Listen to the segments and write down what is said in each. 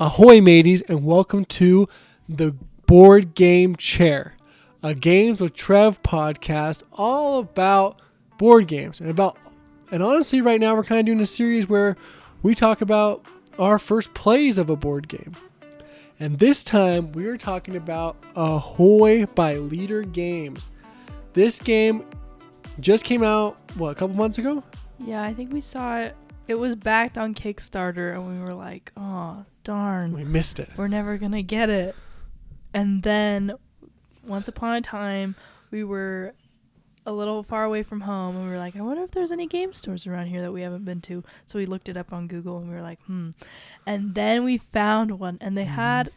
Ahoy, mateys, and welcome to the Board Game Chair, a Games with Trev podcast all about board games. And honestly, right now we're kind of doing a series where we talk about our first plays of a board game. And this time we are talking about Ahoy by Leader Games. This game just came out, a couple months ago? Yeah, I think we saw it. It was backed on Kickstarter, and we were like, oh, darn. We missed it. We're never going to get it. And then, once upon a time, we were a little far away from home, and we were like, I wonder if there's any game stores around here that we haven't been to. So we looked it up on Google, and we were like, And then we found one, and they had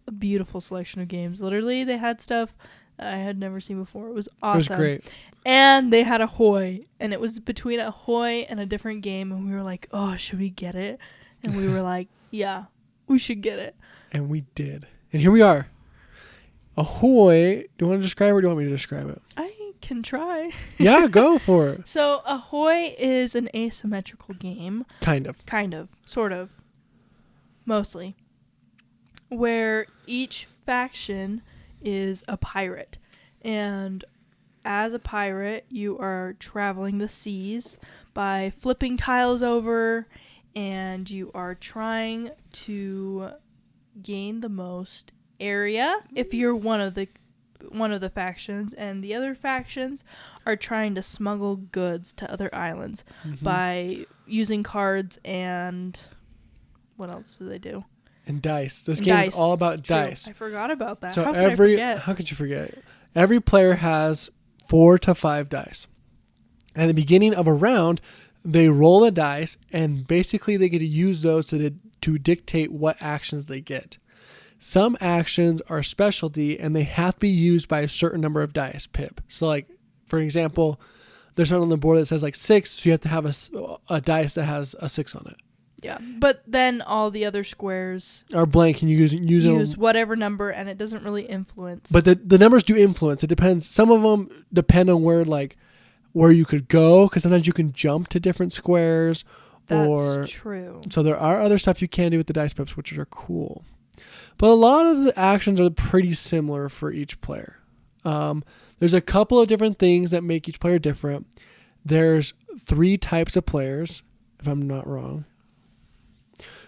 a beautiful selection of games. Literally, they had stuff that I had never seen before. It was awesome. It was great. And they had Ahoy, and it was between Ahoy and a different game, and we were like, oh, should we get it? And we were like, yeah, we should get it. And we did. And here we are. Ahoy, do you want to describe it or do you want me to describe it? I can try. Yeah, go for it. So Ahoy is an asymmetrical game. Kind of. Sort of. Mostly. Where each faction is a pirate. And as a pirate, you are traveling the seas by flipping tiles over, and you are trying to gain the most area if you're one of the factions, and the other factions are trying to smuggle goods to other islands by using cards and what else do they do? And dice. This game is all about dice. I forgot about that. So How could you forget? Every player has 4 to 5 dice. At the beginning of a round, they roll the dice, and basically they get to use those to dictate what actions they get. Some actions are specialty, and they have to be used by a certain number of dice, pip. So, like, for example, there's something on the board that says, 6, so you have to have a dice that has a 6 on it. Yeah, but then all the other squares are blank, and you use whatever number, and it doesn't really influence. But the numbers do influence. It depends. Some of them depend on where you could go, because sometimes you can jump to different squares. That's true. So there are other stuff you can do with the dice pips, which are cool. But a lot of the actions are pretty similar for each player. There's a couple of different things that make each player different. There's 3 types of players, if I'm not wrong.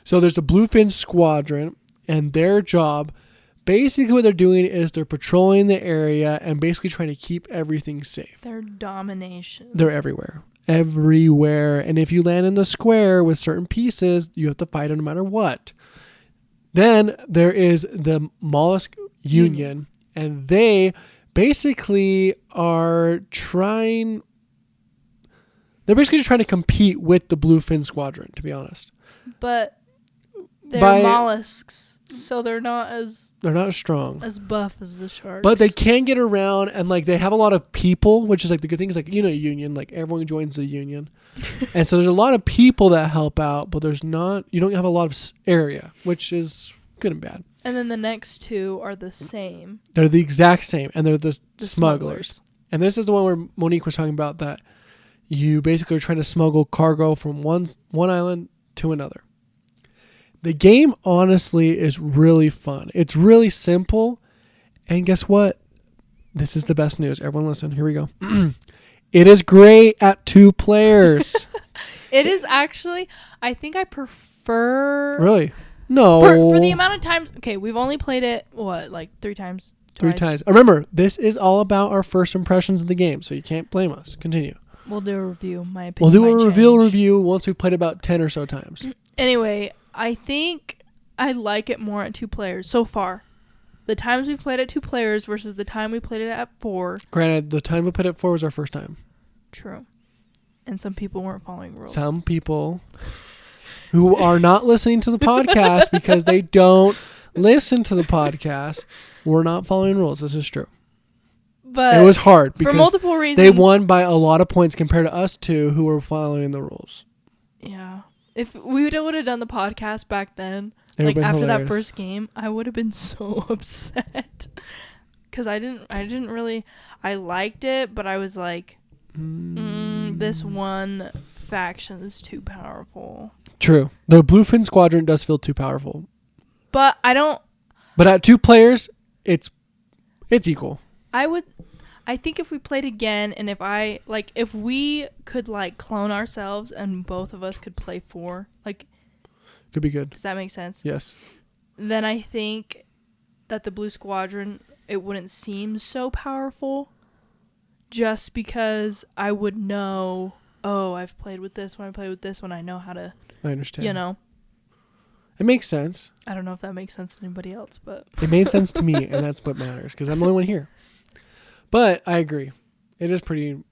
So there's the Bluefin Squadron, and their job, basically what they're doing is they're patrolling the area and basically trying to keep everything safe. Their domination. They're everywhere. Everywhere. And if you land in the square with certain pieces, you have to fight them no matter what. Then there is the Mollusk Union, and they basically are trying... They're basically just trying to compete with the Bluefin Squadron, to be honest. But they're mollusks, so they're not as strong, as buff as the sharks. But they can get around, and they have a lot of people, which is the good thing is union, everyone joins the union, and so there's a lot of people that help out, but you don't have a lot of area, which is good and bad. And then the next 2 are the same. They're the exact same, and they're the smugglers. And this is the one where Monique was talking about that you basically are trying to smuggle cargo from one island to another. The game, honestly, is really fun. It's really simple. And guess what? This is the best news. Everyone listen. Here we go. It is great at 2 players. It is actually, I think I prefer... Really? No. For the amount of times... Okay, we've only played it, 3 times? 3 times. Remember, this is all about our first impressions of the game, so you can't blame us. Continue. We'll do a review. My opinion We'll do a review once we've played about 10 or so times. Anyway, I think I like it more at 2 players so far. The times we've played at 2 players versus the time we played it at 4. Granted, the time we played at 4 was our first time. True. And some people weren't following rules. Some people who are not listening to the podcast because they don't listen to the podcast were not following rules. This is true. But it was hard because for multiple reasons. They won by a lot of points compared to us 2 who were following the rules. Yeah. If we would have done the podcast back then, after hilarious. That first game, I would have been so upset. Because I didn't really... I liked it, but I was like, this one faction is too powerful. True. The Bluefin Squadron does feel too powerful. But I don't. But at 2 players, it's equal. I think if we played again, and if we could like clone ourselves, and both of us could play 4, like, Could be good. does that make sense? Yes. Then I think that the Blue Squadron, it wouldn't seem so powerful, just because I would know. Oh, I've played with this one. I played with this one. I know how to. I understand. You know. It makes sense. I don't know if that makes sense to anybody else, but It made sense to me, and that's what matters, because I'm the only one here. But I agree. It is pretty...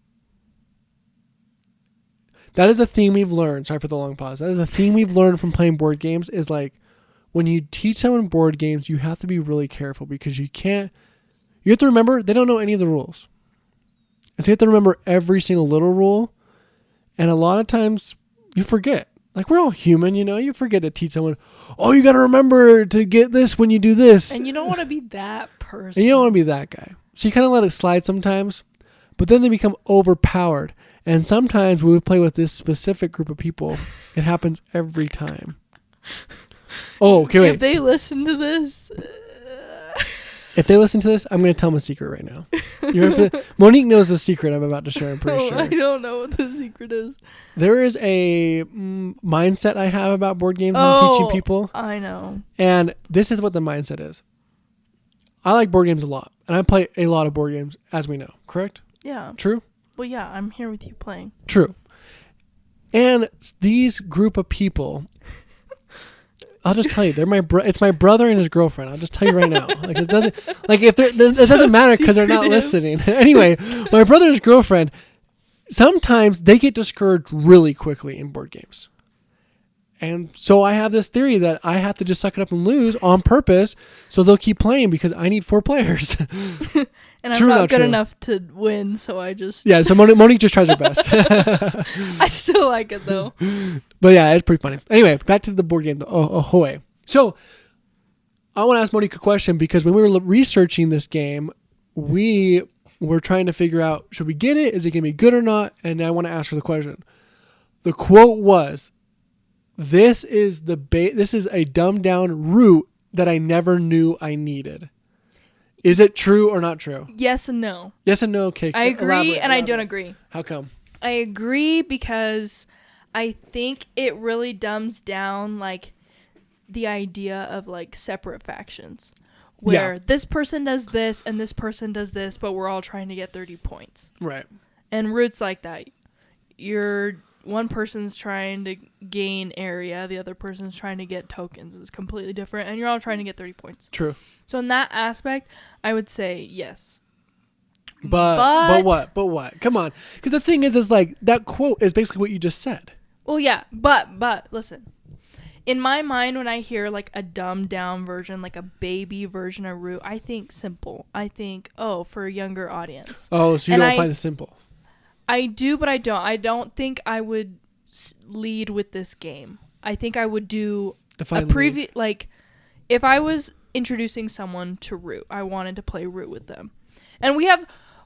That is a theme we've learned. Sorry for the long pause. That is a theme we've learned from playing board games, is like, when you teach someone board games, you have to be really careful, because you have to remember, they don't know any of the rules. And so you have to remember every single little rule, and a lot of times you forget. Like, we're all human, you forget to teach someone, oh, you got to remember to get this when you do this. And you don't want to be that person. And you don't want to be that guy. So you kind of let it slide sometimes, but then they become overpowered. And sometimes when we play with this specific group of people, it happens every time. Oh, okay, wait. If they listen to this... If they listen to this, I'm going to tell them a secret right now. Monique knows the secret I'm about to share, I'm pretty sure. I don't know what the secret is. There is a mindset I have about board games and teaching people. I know. And this is what the mindset is. I like board games a lot. And I play a lot of board games, as we know. Correct? Yeah. True? Well, yeah, I'm here with you playing. True. And these group of people... I'll just tell you, it's my brother and his girlfriend. I'll just tell you right now. Like, it doesn't, like, if it doesn't matter because they're not listening. Anyway, my brother and his girlfriend, sometimes they get discouraged really quickly in board games. And so I have this theory that I have to just suck it up and lose on purpose, so they'll keep playing, because I need 4 players. And I'm not good enough to win, so I just... Yeah, so Monique just tries her best. I still like it, though. But yeah, it's pretty funny. Anyway, back to the board game, Ahoy. So I want to ask Monique a question, because when we were researching this game, we were trying to figure out, should we get it? Is it going to be good or not? And I want to ask her the question. The quote was, this is a dumbed down route that I never knew I needed. Is it true or not true? Yes and no. Yes and no. Okay. I agree and I don't agree. How come? I agree because I think it really dumbs down like the idea of like separate factions where this person does this and this person does this, but we're all trying to get 30 points. Right. And routes like that. One person's trying to gain area, the other person's trying to get tokens. It's completely different, and you're all trying to get 30 points. True. So in that aspect, I would say yes. But what? But what? Come on. Because the thing is like, that quote is basically what you just said. Well, yeah, but listen. In my mind, when I hear like a dumbed down version, like a baby version of Root, I think simple. I think, for a younger audience. Oh, so you don't find it simple. I do, but I don't. I don't think I would lead with this game. I think I would do like if I was introducing someone to Root, I wanted to play Root with them. And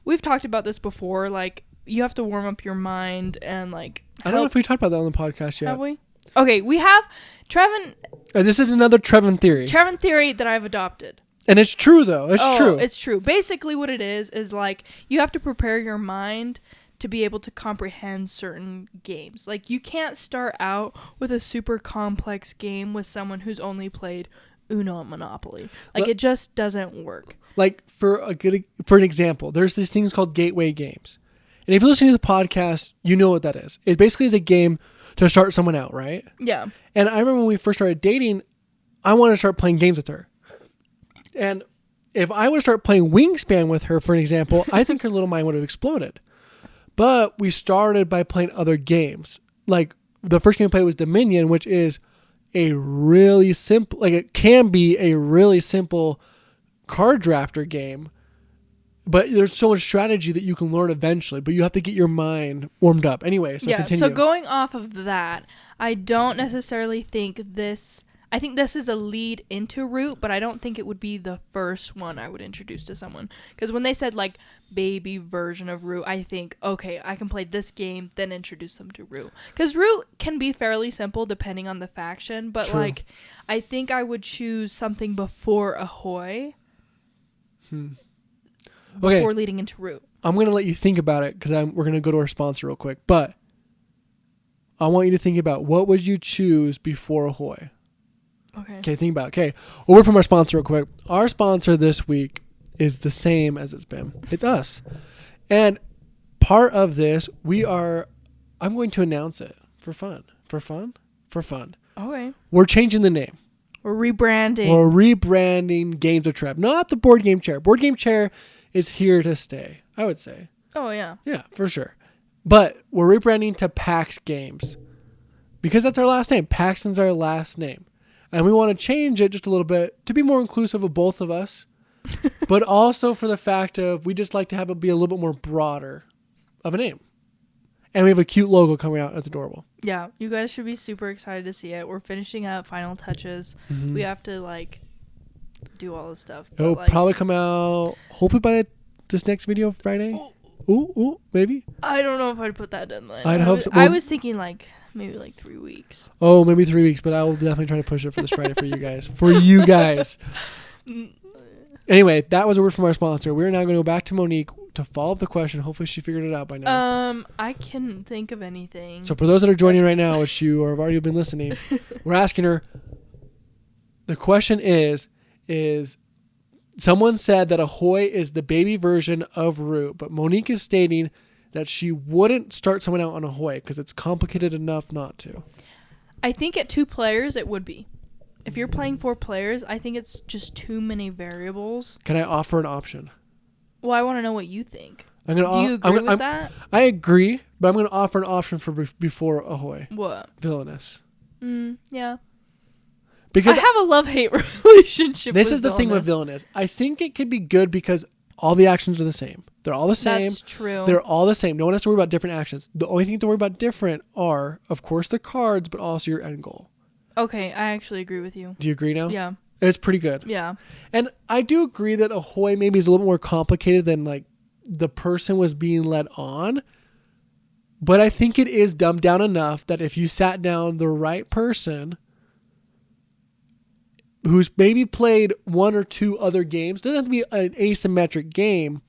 we've talked about this before, like you have to warm up your mind and like I don't know if we talked about that on the podcast yet. Have we? Okay, we have Trevin. This is another Trevin theory. Trevin theory that I've adopted. And it's true though. It's true. It's true. Basically what it is like you have to prepare your mind to be able to comprehend certain games. Like, you can't start out with a super complex game with someone who's only played Uno and Monopoly. Like, it just doesn't work. Like, for an example, there's these things called gateway games. And if you're listening to the podcast, you know what that is. It basically is a game to start someone out, right? Yeah. And I remember when we first started dating, I wanted to start playing games with her. And if I would start playing Wingspan with her, for an example, I think her little mind would have exploded. But we started by playing other games. Like, the first game we played was Dominion, which is a really simple, like, it can be a really simple card drafter game. But there's so much strategy that you can learn eventually, but you have to get your mind warmed up. Anyway, so continue. So going off of that, I don't necessarily think this I think this is a lead into Root, but I don't think it would be the first one I would introduce to someone. Because when they said, like, baby version of Root, I think, okay, I can play this game, then introduce them to Root. Because Root can be fairly simple depending on the faction, but, True. like, I think I would choose something before Ahoy. Before leading into Root. I'm going to let you think about it because we're going to go to our sponsor real quick. But I want you to think about what would you choose before Ahoy? Okay, think about it. Okay, a word from our sponsor real quick. Our sponsor this week is the same as it's been. It's us. And part of this, I'm going to announce it for fun. For fun? For fun. Okay. We're changing the name. We're rebranding. We're rebranding Games with Trev. Not the Board Game Chair. Board Game Chair is here to stay, I would say. Oh, yeah. Yeah, for sure. But we're rebranding to PAX Games because that's our last name. Paxton's our last name. And we want to change it just a little bit to be more inclusive of both of us, but also for the fact of we just like to have it be a little bit more broader of a name. And we have a cute logo coming out. It's adorable. Yeah, you guys should be super excited to see it. We're finishing up final touches. Mm-hmm. We have to, like, do all this stuff. It'll probably come out hopefully by this next video Friday. Ooh, maybe. I don't know if I'd put that deadline. I'd hope so. I was thinking, like, maybe like 3 weeks. Oh, maybe 3 weeks, but I will definitely try to push it for this Friday for you guys. For you guys. Anyway, that was a word from our sponsor. We're now going to go back to Monique to follow up the question. Hopefully she figured it out by now. I couldn't think of anything. So for those that are joining right now, which you have already been listening, we're asking her, the question is someone said that Ahoy is the baby version of Root, but Monique is stating that she wouldn't start someone out on Ahoy because it's complicated enough not to. I think at 2 players it would be. If you're playing 4 players, I think it's just too many variables. Can I offer an option? Well, I want to know what you think. Do you agree with that? I agree, but I'm going to offer an option for before Ahoy. What? Villainous. Yeah. Because I have a love-hate relationship with This is the thing with Villainous. I think it could be good because all the actions are the same. They're all the same. That's true. They're all the same. No one has to worry about different actions. The only thing to worry about different are, of course, the cards, but also your end goal. Okay, I actually agree with you. Do you agree now? Yeah. It's pretty good. Yeah. And I do agree that Ahoy maybe is a little more complicated than like the person was being led on. But I think it is dumbed down enough that if you sat down the right person who's maybe played 1 or 2 other games, doesn't have to be an asymmetric game,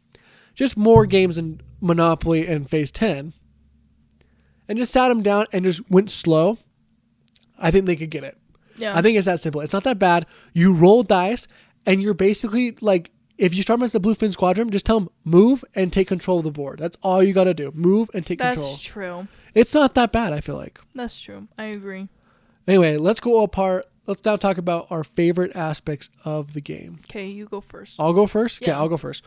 just more games in Monopoly and Phase 10, and just sat them down and just went slow, I think they could get it. Yeah. I think it's that simple. It's not that bad. You roll dice, and you're basically like, if you start against the Bluefin Squadron, just tell them move and take control of the board. That's all you got to do. Move and take control. That's true. It's not that bad, I feel like. That's true. I agree. Anyway, let's go apart. Let's now talk about our favorite aspects of the game. Okay, you go first. I'll go first? Yeah. Okay, I'll go first.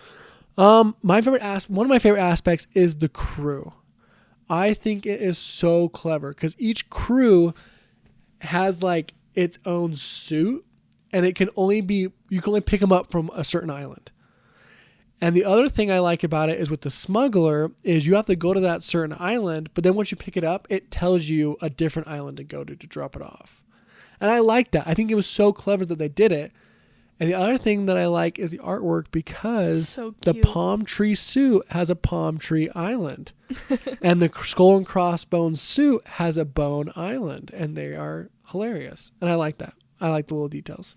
One of my favorite aspects is the crew. I think it is so clever because each crew has like its own suit, and you can only pick them up from a certain island. And the other thing I like about it is with the smuggler is you have to go to that certain island, but then once you pick it up, it tells you a different island to go to drop it off. And I like that. I think it was so clever that they did it. And the other thing that I like is the artwork because the palm tree suit has a palm tree island. And the skull and crossbones suit has a bone island. And they are hilarious. And I like that. I like the little details.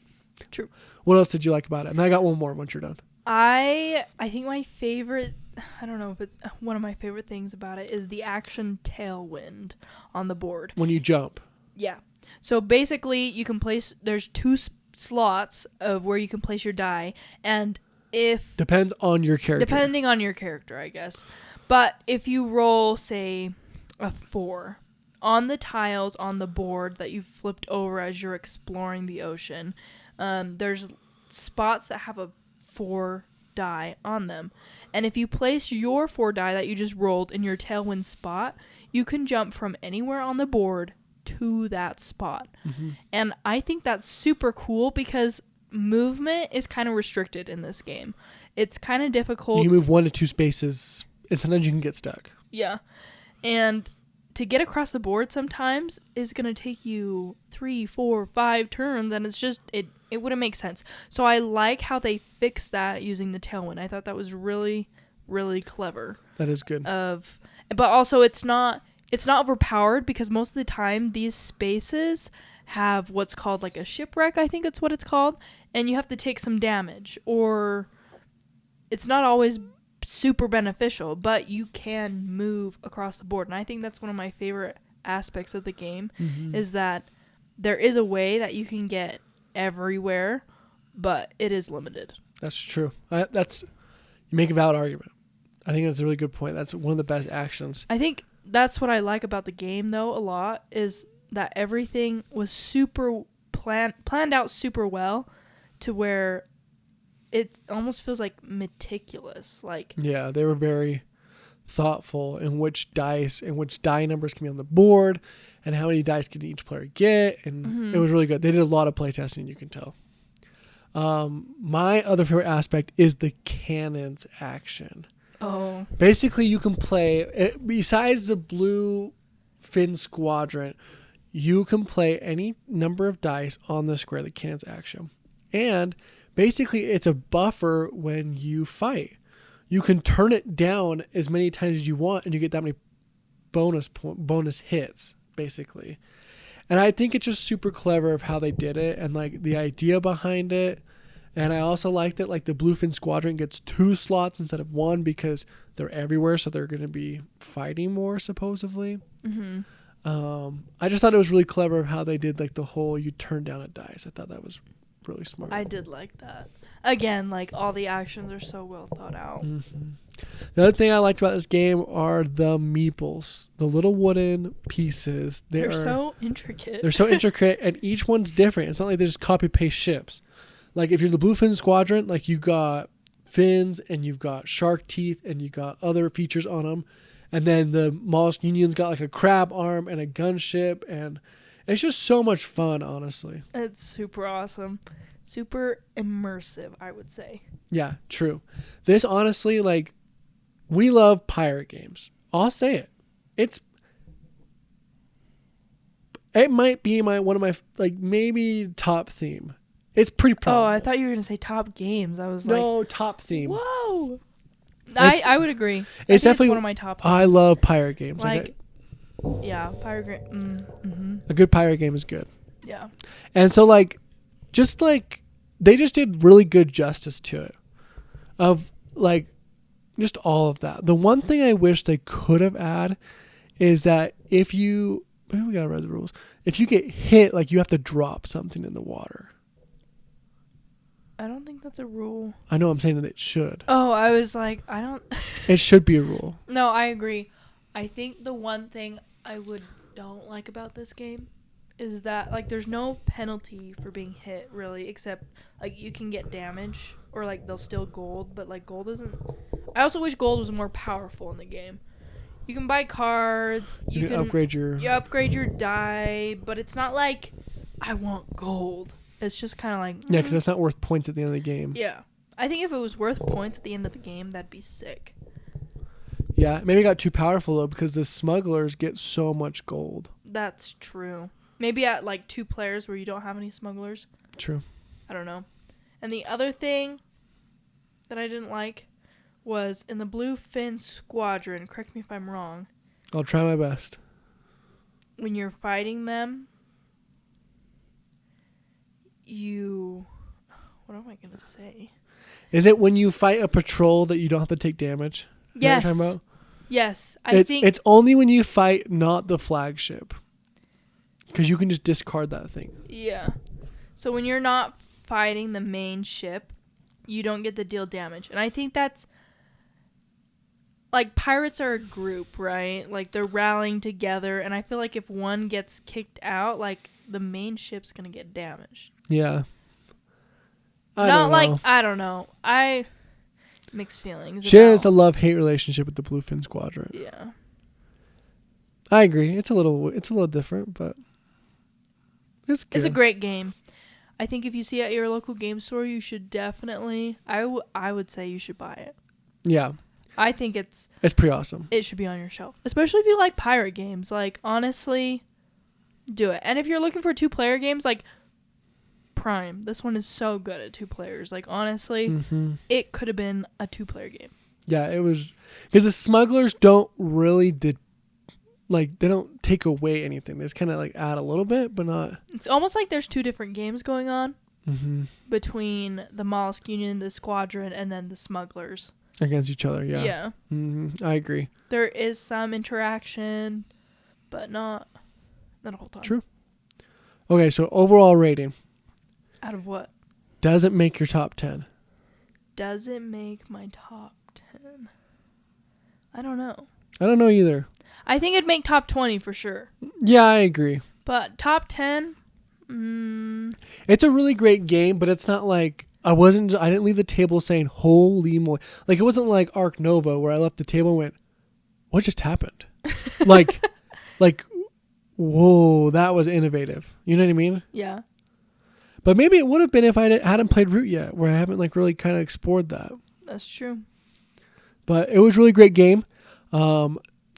True. What else did you like about it? And I got one more once you're done. I think my favorite, I don't know if it's one of my favorite things about it is the action tailwind on the board. When you jump. Yeah. So basically you can there's 2 slots of where you can place your die, and depends on your character. Depending on your character, I guess. But if you roll, say, a 4 on the tiles on the board that you've flipped over as you're exploring the ocean, there's spots that have a 4 die on them. And if you place your 4 die that you just rolled in your tailwind spot, you can jump from anywhere on the board to that spot. Mm-hmm. And I think that's super cool because movement is kind of restricted in this game. It's kind of difficult. You move 1 to 2 spaces and sometimes you can get stuck. Yeah. And to get across the board sometimes is going to take you 3, 4, 5 turns, and it's just it wouldn't make sense. So I like how they fixed that using the tailwind. I thought that was really, really clever. That is good. But also it's not overpowered, because most of the time these spaces have what's called like a shipwreck, I think it's what it's called, and you have to take some damage, or it's not always super beneficial, but you can move across the board. And I think that's one of my favorite aspects of the game, is that there is a way that you can get everywhere, but it is limited. That's true. You make a valid argument. I think that's a really good point. That's one of the best actions. I think that's what I like about the game, though, a lot, is that everything was super planned out super well, to where it almost feels like meticulous. Like, yeah, they were very thoughtful in which die numbers can be on the board and how many dice can each player get, and it was really good. They did a lot of play testing, you can tell. My other favorite aspect is the cannons action. Oh. Basically, you can play, besides the blue fin squadron, you can play any number of dice on the square, the cannons action. And basically, it's a buffer when you fight. You can turn it down as many times as you want, and you get that many bonus hits, basically. And I think it's just super clever of how they did it, and like the idea behind it. And I also like that, like, the Bluefin Squadron gets 2 slots instead of 1, because they're everywhere, so they're going to be fighting more, supposedly. I just thought it was really clever how they did, like, the whole you turn down a dice. I thought that was really smart. I did like that. Again, like, all the actions are so well thought out. The other thing I liked about this game are the meeples, the little wooden pieces. They're so intricate. They're so intricate, and each one's different. It's not like they just copy-paste ships. Like, if you're the Bluefin Squadron, like, you got fins, and you've got shark teeth, and you got other features on them. And then the Mollusk Union's got, like, a crab arm and a gunship, and it's just so much fun, honestly. It's super awesome. Super immersive, I would say. Yeah, true. This, honestly, like, we love pirate games. I'll say it. It might be one of my, like, maybe top theme. It's pretty probable. Oh, I thought you were going to say top games. I was no, top theme. Whoa. I would agree. It's definitely one of my top games. I love pirate games. Yeah, pirate game. A good pirate game is good. Yeah. And so, like, just, like, they just did really good justice to it. Of, like, just all of that. The one thing I wish they could have added is that maybe we got to read the rules. If you get hit, like, you have to drop something in the water. I don't think that's a rule. I know, I'm saying that it should. Oh, I was like, I don't... It should be a rule. No, I agree. I think the one thing I don't like about this game is that, like, there's no penalty for being hit, really, except, like, you can get damage, or, like, they'll steal gold, but, like, gold isn't... I also wish gold was more powerful in the game. You can buy cards. You can upgrade your... You upgrade your die, but it's not like, I want gold. It's just kind of like... Yeah, because that's not worth points at the end of the game. Yeah. I think if it was worth points at the end of the game, that'd be sick. Yeah, maybe it got too powerful, though, because the smugglers get so much gold. That's true. Maybe at, like, 2 players where you don't have any smugglers. True. I don't know. And the other thing that I didn't like was in the Bluefin Squadron, correct me if I'm wrong. I'll try my best. When you're fighting them, what am I going to say? Is it when you fight a patrol that you don't have to take damage? Is yes. That what you're talking about? Yes. It's only when you fight not the flagship. Because you can just discard that thing. Yeah. So when you're not fighting the main ship, you don't get to deal damage. And I think that's... Like, pirates are a group, right? Like, they're rallying together. And I feel like if one gets kicked out, like, the main ship's going to get damaged. Yeah. I don't know. Mixed feelings. She has a love-hate relationship with the Bluefin Squadron. Yeah. I agree. It's a little different, but it's good. It's a great game. I think if you see it at your local game store, you should definitely... I would say you should buy it. Yeah. I think it's pretty awesome. It should be on your shelf, especially if you like pirate games. Like, honestly, do it. And if you're looking for 2-player games, like Prime, this one is so good at 2 players. Like, honestly, it could have been a 2-player game. Yeah, it was, because the smugglers don't really they don't take away anything. They just kind of like add a little bit, but not. It's almost like there's 2 different games going on between the Mollusk Union, the Squadron, and then the smugglers against each other. Yeah. Yeah. I agree. There is some interaction, but not the whole time. True. Okay, so overall rating. Out of what? Does it make your top 10? Does it make my top 10? I don't know. I don't know either. I think it'd make top 20 for sure. Yeah, I agree. But top 10? It's a really great game, but it's not like I didn't leave the table saying, holy moly. Like, it wasn't like Ark Nova where I left the table and went, what just happened? like, whoa, that was innovative. You know what I mean? Yeah. But maybe it would have been if I hadn't played Root yet, where I haven't like really kind of explored that. That's true. But it was a really great game.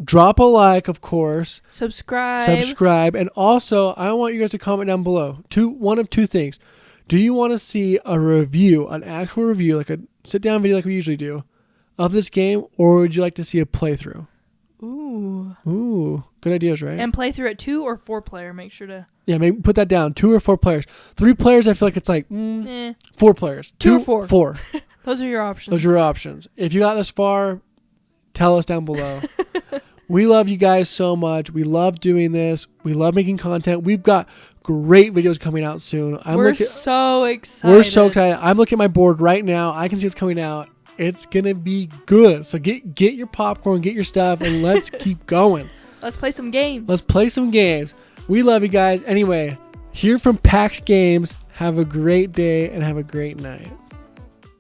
Drop a like, of course. Subscribe. And also, I want you guys to comment down below. One of 2 things. Do you want to see a review, an actual review, like a sit-down video like we usually do, of this game, or would you like to see a playthrough? Ooh. Good ideas, right? And playthrough at 2 or 4-player. Make sure to... Yeah, maybe put that down. 2 or 4 players. 3 players, I feel like it's like 4 players. 2 or 4. 4. Those are your options. Those are your options. If you got this far, tell us down below. We love you guys so much. We love doing this. We love making content. We've got great videos coming out soon. We're so excited. We're so excited. I'm looking at my board right now. I can see what's coming out. It's going to be good. So get your popcorn, get your stuff, and let's keep going. Let's play some games. We love you guys. Anyway, here from PAX Games. Have a great day and have a great night.